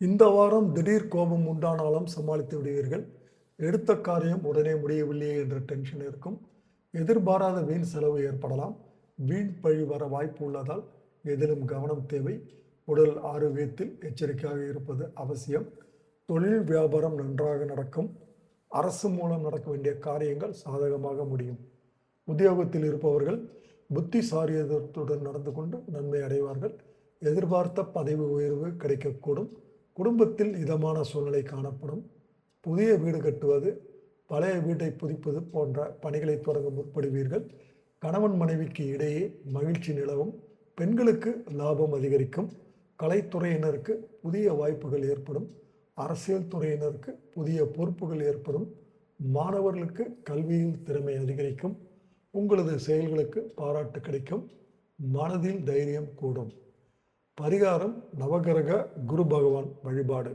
இந்த வாரம் திடீர் கோபம் உண்டானாலும் சமாளித்து விடுவீர்கள். எடுத்த காரியம் உடனே முடியவில்லையே என்ற டென்ஷன் இருக்கும். எதிர்பாராத வீண் செலவு ஏற்படலாம். வீண் பழி வர வாய்ப்பு உள்ளதால் எதிலும் கவனம் தேவை. உடல் ஆரோக்கியத்தில் எச்சரிக்கையாக இருப்பது அவசியம். தொழில் வியாபாரம் நன்றாக நடக்கும். அரசு மூலம் நடக்க வேண்டிய காரியங்கள் சாதகமாக முடியும். உத்தியோகத்தில் இருப்பவர்கள் புத்திசாலியத்துடன் நடந்து கொண்டு நன்மை அடைவார்கள். எதிர்பார்த்த பதவி உயர்வு கிடைக்கக்கூடும். குடும்பத்தில் இதமான சூழ்நிலை காணப்படும். புதிய வீடு கட்டுவது, பழைய வீட்டை புதுப்பிப்பது போன்ற பணிகளை தொடங்க முற்படுவீர்கள். கணவன் மனைவிக்கு இடையே மகிழ்ச்சி நிலவும். பெண்களுக்கு லாபம் அதிகரிக்கும். கலைத்துறையினருக்கு புதிய வாய்ப்புகள் ஏற்படும். அரசியல் துறையினருக்கு புதிய பொறுப்புகள் ஏற்படும். மாணவர்களுக்கு கல்வியில் திறமை அதிகரிக்கும். உங்களது செயல்களுக்கு பாராட்டு கிடைக்கும். மனதில் தைரியம் கூடும். பரிகாரம்: நவகிரக குரு பகவான் வழிபாடு.